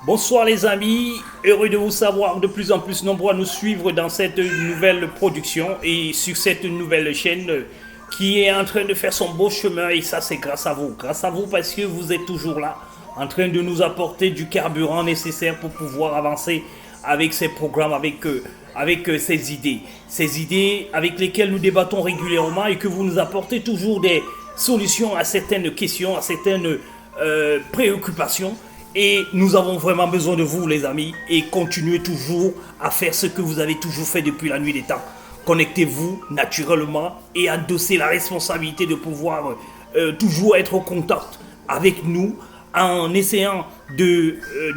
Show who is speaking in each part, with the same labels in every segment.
Speaker 1: Bonsoir les amis, heureux de vous savoir de plus en plus nombreux à nous suivre dans cette nouvelle production et sur cette nouvelle chaîne qui est en train de faire son beau chemin et ça c'est grâce à vous. Grâce à vous parce que vous êtes toujours là en train de nous apporter du carburant nécessaire pour pouvoir avancer avec ces programmes, avec ces idées avec lesquelles nous débattons régulièrement et que vous nous apportez toujours des solutions à certaines questions, à certaines préoccupations. Et nous avons vraiment besoin de vous, les amis, et continuez toujours à faire ce que vous avez toujours fait depuis la nuit des temps. Connectez-vous naturellement et endossez la responsabilité de pouvoir toujours être au contact avec nous en essayant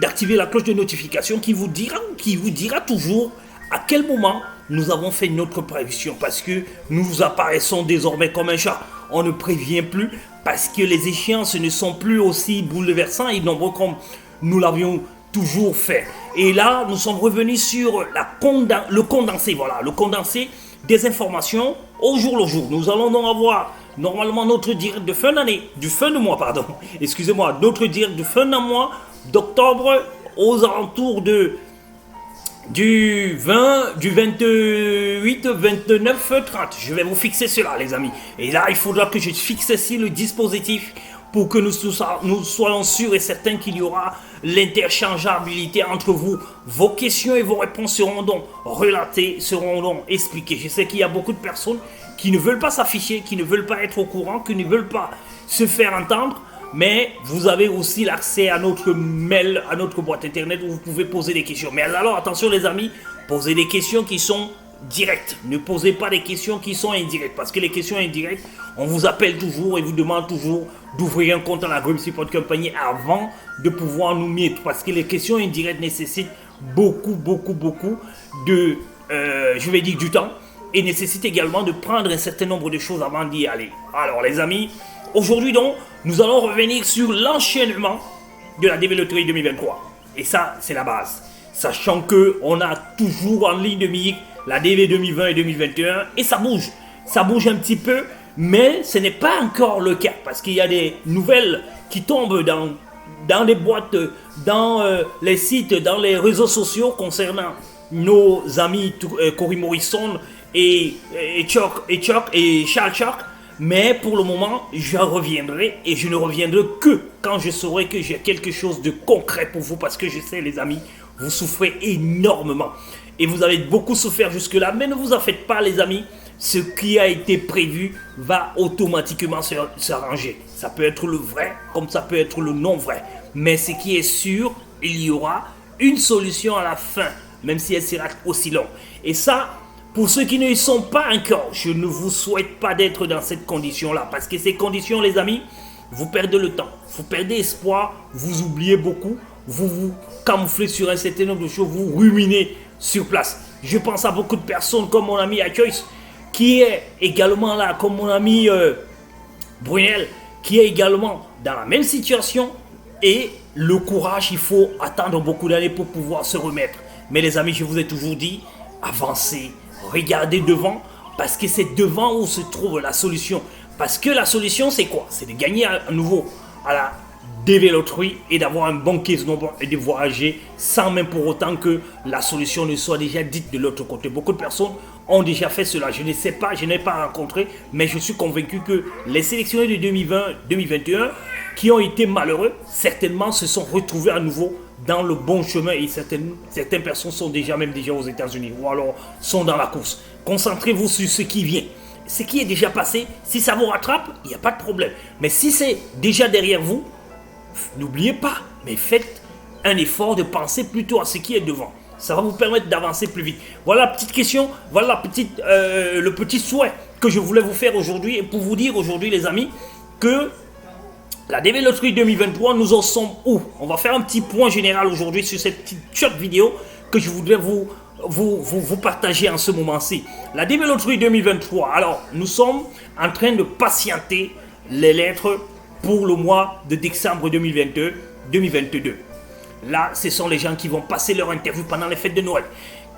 Speaker 1: d'activer la cloche de notification qui vous dira toujours à quel moment nous avons fait notre prévision parce que nous apparaissons désormais comme un chat. On ne prévient plus parce que les échéances ne sont plus aussi bouleversantes et nombreux comme nous l'avions toujours fait. Et là, nous sommes revenus sur le condensé, voilà, le condensé des informations au jour le jour. Nous allons donc avoir normalement notre direct de fin d'année, du fin de mois, pardon, excusez-moi, notre direct de fin d'un mois d'octobre aux alentours du 20, du 28, 29, 30. Je vais vous fixer cela, les amis. Et là, il faudra que je fixe ici le dispositif pour que nous soyons sûrs et certains qu'il y aura l'interchangeabilité entre vous. Vos questions et vos réponses seront donc relatées, seront donc expliquées. Je sais qu'il y a beaucoup de personnes qui ne veulent pas s'afficher, qui ne veulent pas être au courant, qui ne veulent pas se faire entendre. Mais vous avez aussi l'accès à notre mail, à notre boîte internet où vous pouvez poser des questions. Mais alors attention les amis, posez des questions qui sont directes. Ne posez pas des questions qui sont indirectes. Parce que les questions indirectes, on vous appelle toujours et vous demande toujours d'ouvrir un compte à la Grimsy Pod Company avant de pouvoir nous mettre. Parce que les questions indirectes nécessitent beaucoup de, du temps. Et nécessitent également de prendre un certain nombre de choses avant d'y aller. Alors les amis, aujourd'hui donc, nous allons revenir sur l'enchaînement de la DV Loterie 2023. Et ça, c'est la base. Sachant qu'on a toujours en ligne de mire la DV 2020 et 2021. Et ça bouge. Ça bouge un petit peu. Mais ce n'est pas encore le cas. Parce qu'il y a des nouvelles qui tombent dans les boîtes, dans les sites, dans les réseaux sociaux concernant nos amis Cory Morrison et Charles Chuck. Mais pour le moment, je reviendrai et je ne reviendrai que quand je saurai que j'ai quelque chose de concret pour vous parce que je sais les amis, vous souffrez énormément et vous avez beaucoup souffert jusque-là, mais ne vous en faites pas les amis, ce qui a été prévu va automatiquement s'arranger. Ça peut être le vrai comme ça peut être le non vrai, mais ce qui est sûr, il y aura une solution à la fin, même si elle sera aussi longue. Et ça, pour ceux qui ne y sont pas encore, je ne vous souhaite pas d'être dans cette condition-là. Parce que ces conditions, les amis, vous perdez le temps. Vous perdez espoir, vous oubliez beaucoup, vous vous camouflez sur un certain nombre de choses, vous ruminez sur place. Je pense à beaucoup de personnes comme mon ami Achois, qui est également là, comme mon ami Brunel, qui est également dans la même situation. Et le courage, il faut attendre beaucoup d'années pour pouvoir se remettre. Mais les amis, je vous ai toujours dit, avancez. Regardez devant, parce que c'est devant où se trouve la solution. Parce que la solution, c'est quoi? C'est de gagner à nouveau à la DV Loterie et d'avoir un bon caisse nombre et de voyager sans même pour autant que la solution ne soit déjà dite de l'autre côté. Beaucoup de personnes ont déjà fait cela. Je ne sais pas, je n'ai pas rencontré, mais je suis convaincu que les sélectionnés de 2020-2021 qui ont été malheureux, certainement se sont retrouvés à nouveau dans le bon chemin et certaines personnes sont déjà aux États-Unis ou alors sont dans la course. Concentrez-vous sur ce qui vient. Ce qui est déjà passé, si ça vous rattrape, il n'y a pas de problème. Mais si c'est déjà derrière vous, n'oubliez pas, mais faites un effort de penser plutôt à ce qui est devant. Ça va vous permettre d'avancer plus vite. Voilà la petite question, voilà le petit souhait que je voulais vous faire aujourd'hui et pour vous dire aujourd'hui les amis que la DV Loterie 2023, nous en sommes où? On va faire un petit point général aujourd'hui sur cette petite short vidéo que je voudrais vous partager en ce moment-ci. La DV Loterie 2023, alors nous sommes en train de patienter les lettres pour le mois de décembre 2022. Là, ce sont les gens qui vont passer leur interview pendant les fêtes de Noël.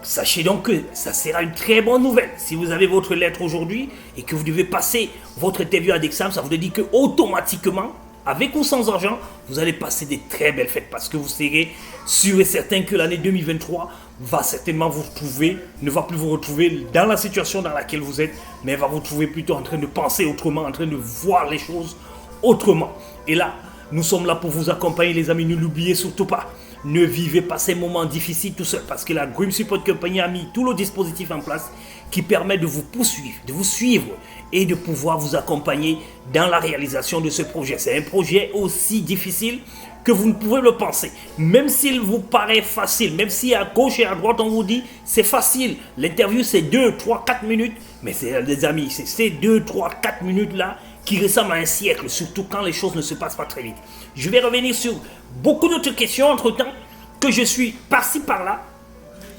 Speaker 1: Sachez donc que ça sera une très bonne nouvelle. Si vous avez votre lettre aujourd'hui et que vous devez passer votre interview à décembre, ça vous dit que automatiquement, avec ou sans argent, vous allez passer des très belles fêtes parce que vous serez sûr et certain que l'année 2023 va certainement vous retrouver, ne va plus vous retrouver dans la situation dans laquelle vous êtes, mais va vous trouver plutôt en train de penser autrement, en train de voir les choses autrement. Et là, nous sommes là pour vous accompagner les amis, ne l'oubliez surtout pas. Ne vivez pas ces moments difficiles tout seul parce que la Grim Support Company a mis tout le dispositif en place qui permet de vous poursuivre, de vous suivre et de pouvoir vous accompagner dans la réalisation de ce projet. C'est un projet aussi difficile que vous ne pouvez le penser. Même s'il vous paraît facile, même si à gauche et à droite on vous dit c'est facile, l'interview c'est 2, 3, 4 minutes, mais c'est des amis, c'est ces 2, 3, 4 minutes là qui ressemblent à un siècle, surtout quand les choses ne se passent pas très vite. Je vais revenir sur beaucoup d'autres questions entre-temps que je suis par-ci par-là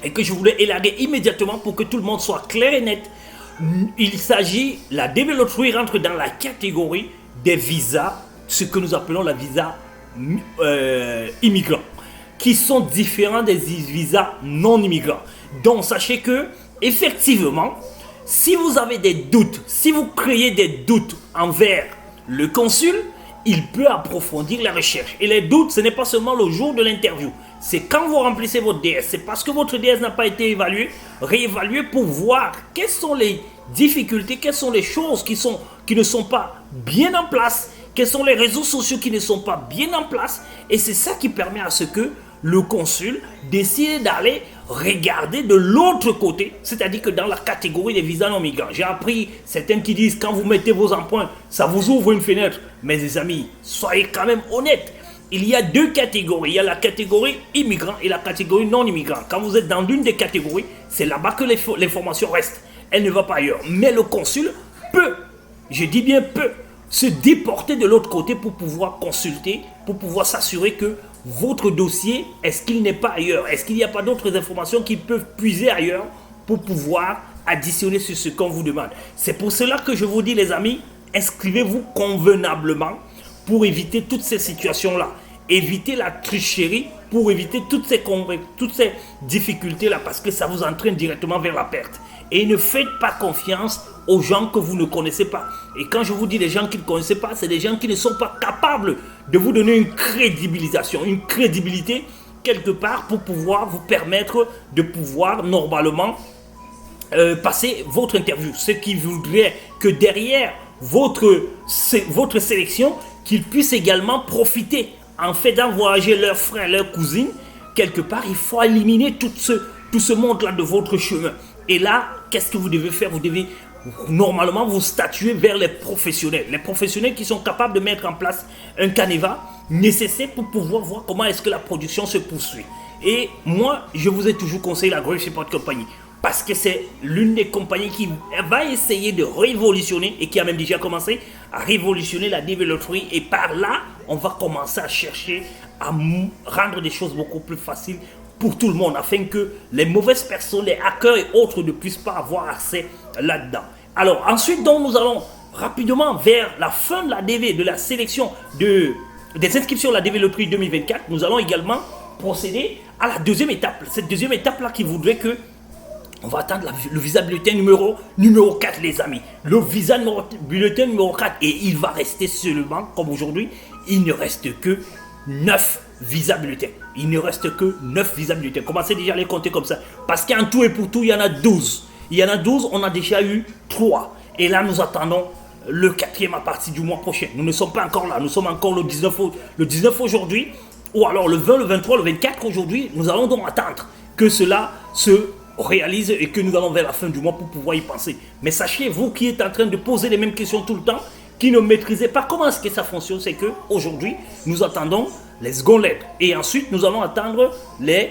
Speaker 1: et que je voulais élaguer immédiatement pour que tout le monde soit clair et net. Il s'agit, la DV rentre dans la catégorie des visas, ce que nous appelons la visa immigrants, qui sont différents des visas non immigrants. Donc sachez que, effectivement, si vous avez des doutes, si vous créez des doutes envers le consul, il peut approfondir la recherche. Et les doutes, ce n'est pas seulement le jour de l'interview. C'est quand vous remplissez votre DS. C'est parce que votre DS n'a pas été réévalué pour voir quelles sont les difficultés, quelles sont les choses qui ne sont pas bien en place, quels sont les réseaux sociaux qui ne sont pas bien en place. Et c'est ça qui permet à ce que le consul décide d'aller regarder de l'autre côté, c'est-à-dire que dans la catégorie des visas non migrants. J'ai appris certains qui disent quand vous mettez vos empreintes, ça vous ouvre une fenêtre. Mais les amis, soyez quand même honnêtes. Il y a deux catégories. Il y a la catégorie immigrant et la catégorie non immigrant. Quand vous êtes dans l'une des catégories, c'est là-bas que l'information reste. Elle ne va pas ailleurs. Mais le consul peut, je dis bien peut, se déporter de l'autre côté pour pouvoir consulter, pour pouvoir s'assurer que votre dossier, est-ce qu'il n'est pas ailleurs? Est-ce qu'il n'y a pas d'autres informations qu'ils peuvent puiser ailleurs pour pouvoir additionner sur ce qu'on vous demande? C'est pour cela que je vous dis les amis, inscrivez-vous convenablement pour éviter toutes ces situations-là. Évitez la tricherie pour éviter toutes ces difficultés-là parce que ça vous entraîne directement vers la perte. Et ne faites pas confiance aux gens que vous ne connaissez pas. Et quand je vous dis les gens qui ne connaissez pas, c'est des gens qui ne sont pas capables de vous donner une crédibilisation, une crédibilité quelque part pour pouvoir vous permettre de pouvoir normalement passer votre interview. Ce qui voudrait que derrière votre sélection, qu'ils puissent également profiter en fait d'envoyer leurs frères, leurs cousines. Quelque part, il faut éliminer tout ce monde-là de votre chemin. Et là, qu'est-ce que vous devez faire? Vous devez normalement vous statuer vers les professionnels. Les professionnels qui sont capables de mettre en place un canevas nécessaire pour pouvoir voir comment est-ce que la production se poursuit. Et moi, je vous ai toujours conseillé la Grim Support Company parce que c'est l'une des compagnies qui va essayer de révolutionner et qui a même déjà commencé à révolutionner la développerie. Et par là, on va commencer à chercher à rendre des choses beaucoup plus faciles pour tout le monde, afin que les mauvaises personnes, les hackers et autres ne puissent pas avoir accès là-dedans. Alors ensuite, donc, nous allons rapidement vers la fin de la DV, de la sélection des inscriptions à la DV Loterie 2024. Nous allons également procéder à la deuxième étape. Cette deuxième étape-là qui voudrait que on va attendre le visa bulletin numéro 4 les amis. Le visa bulletin numéro 4 et il va rester seulement, comme aujourd'hui, il ne reste que 9 visa bulletins. Il ne reste que 9 visa bulletins. Commencez déjà à les compter comme ça. Parce qu'en tout et pour tout, il y en a 12. Il y en a 12, on a déjà eu 3. Et là, nous attendons le 4e à partir du mois prochain. Nous ne sommes pas encore là. Nous sommes encore le 19 aujourd'hui. Ou alors le 20, le 23, le 24 aujourd'hui. Nous allons donc attendre que cela se réalise et que nous allons vers la fin du mois pour pouvoir y penser. Mais sachez, vous qui êtes en train de poser les mêmes questions tout le temps, qui ne maîtrisez pas comment est-ce que ça fonctionne, c'est qu'aujourd'hui, nous attendons les secondes lettres. Et ensuite, nous allons attendre les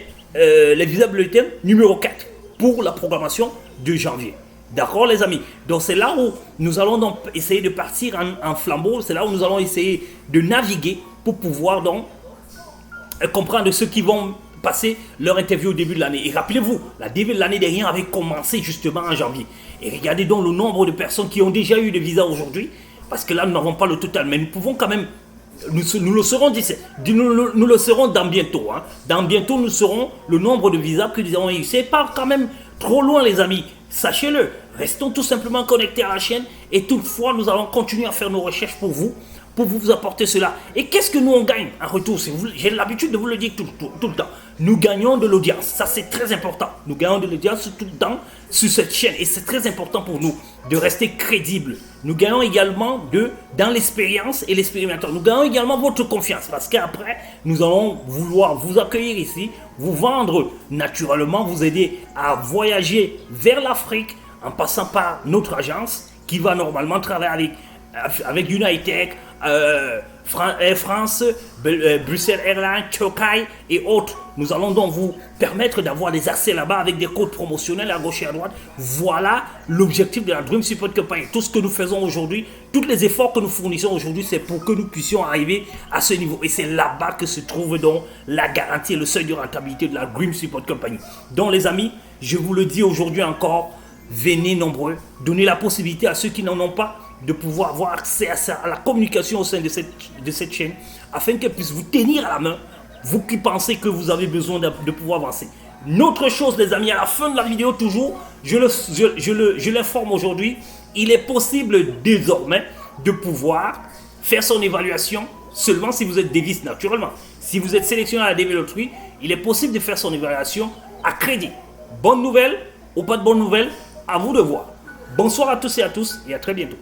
Speaker 1: visa bulletins numéro 4 pour la programmation de janvier. D'accord les amis? Donc c'est là où nous allons donc essayer de partir en flambeau. C'est là où nous allons essayer de naviguer pour pouvoir donc comprendre ceux qui vont passer leur interview au début de l'année. Et rappelez-vous, la DV de l'année dernière avait commencé justement en janvier. Et regardez donc le nombre de personnes qui ont déjà eu des visas aujourd'hui. Parce que là, nous n'avons pas le total. Mais nous pouvons quand même... Nous le serons nous le serons dans bientôt. Hein. Dans bientôt, nous serons le nombre de visas que nous avons eu. C'est pas quand même trop loin, les amis. Sachez-le. Restons tout simplement connectés à la chaîne. Et toutefois, nous allons continuer à faire nos recherches pour vous. pour vous apporter cela. Et qu'est-ce que nous on gagne en retour? J'ai l'habitude de vous le dire tout le temps. Nous gagnons de l'audience. Ça, c'est très important. Nous gagnons de l'audience tout le temps sur cette chaîne. Et c'est très important pour nous de rester crédibles. Nous gagnons également dans l'expérience et l'expérimentation. Nous gagnons également votre confiance. Parce qu'après, nous allons vouloir vous accueillir ici, vous vendre naturellement, vous aider à voyager vers l'Afrique en passant par notre agence qui va normalement travailler avec Unitech, Air France, Bruxelles Airlines, Turquie et autres. Nous allons donc vous permettre d'avoir des accès là-bas avec des codes promotionnels à gauche et à droite. Voilà l'objectif de la Dream Support Company. Tout ce que nous faisons aujourd'hui, tous les efforts que nous fournissons aujourd'hui, c'est pour que nous puissions arriver à ce niveau. Et c'est là-bas que se trouve donc la garantie et le seuil de rentabilité de la Dream Support Company. Donc les amis, je vous le dis aujourd'hui encore, venez nombreux, donnez la possibilité à ceux qui n'en ont pas de pouvoir avoir accès à la communication au sein de cette chaîne, afin qu'elle puisse vous tenir à la main, vous qui pensez que vous avez besoin de pouvoir avancer. Une autre chose les amis, à la fin de la vidéo toujours, je l'informe aujourd'hui, il est possible désormais de pouvoir faire son évaluation seulement si vous êtes Davis naturellement. Si vous êtes sélectionné à la DV Loterie, il est possible de faire son évaluation à crédit. Bonne nouvelle ou pas de bonne nouvelle, à vous de voir. Bonsoir à tous et à tous et à très bientôt.